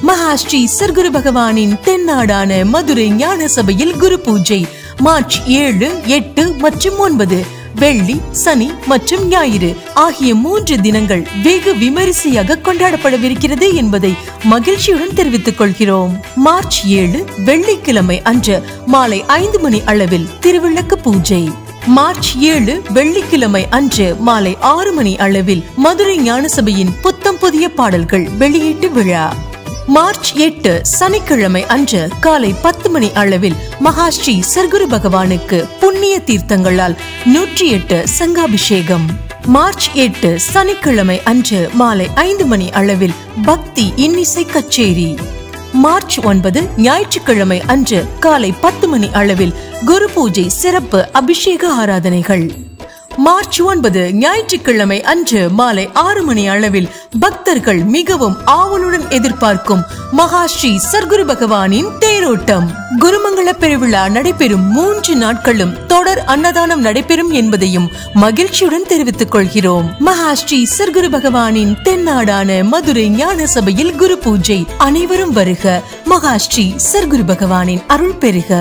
மகாஸ்ரீ சர்க்குரு பகவானின் தென்னாடான மதுரை ஞான சபையில் குரு பூஜை மார்ச் 7, 8 மற்றும் 9 வெள்ளி, சனி மற்றும் ஞாயிறு ஆகிய 3 தினங்கள் வெகு விமரிசையாக கொண்டாடப்படவிருக்கிறது என்பதை மகிழ்ச்சியுடன் தெரிவித்துக் கொள்கிறோம். மார்ச் 7 வெள்ளிக்கிழமை அன்று மாலை 5 மணி அளவில் திருவிளக்கு பூஜை. மார்ச் 7 வெள்ளிக்கிழமை அன்று மாலை 6 மணி அளவில் மதுரை ஞான சபையின் புத்தம் புதிய பாடல்கள் வெளியீட்டு விழா. மார்ச் 8 சனிக்கிழமை அன்று காலை 10 மணி அளவில் மகாஸ்ரீ சர்க்குரு பகவானுக்கு புண்ணிய தீர்த்தங்களால் 108 சங்காபிஷேகம். மார்ச் 8 சனிக்கிழமை அன்று மாலை 5 மணி அளவில் பக்தி இன்னிசை கச்சேரி. மார்ச் 9 ஞாயிற்றுக்கிழமை அன்று காலை 10 மணி அளவில் குரு பூஜை சிறப்பு அபிஷேக ஆராதனைகள். மார்ச் 9 ஞாயிற்றுக்கிழமை அன்று மாலை 6 மணி அளவில் பக்தர்கள் மிகவும் ஆவலுடன் எதிர்பார்க்கும் மகாஸ்ரீ சர்க்குரு பகவானின் தேரோட்டம். குருமங்கள பெருவிழா நடைபெறும் 3 நாட்களும் தொடர் அன்னதானம் நடைபெறும் என்பதையும் மகிழ்ச்சியுடன் தெரிவித்துக் கொள்கிறோம். மகாஸ்ரீ சர்க்குரு பகவானின் தென்னாடான மதுரை ஞான சபையில் குரு பூஜை. அனைவரும் வருக. மகாஸ்ரீ சர்க்குரு பகவானின் அருள் பெறுக.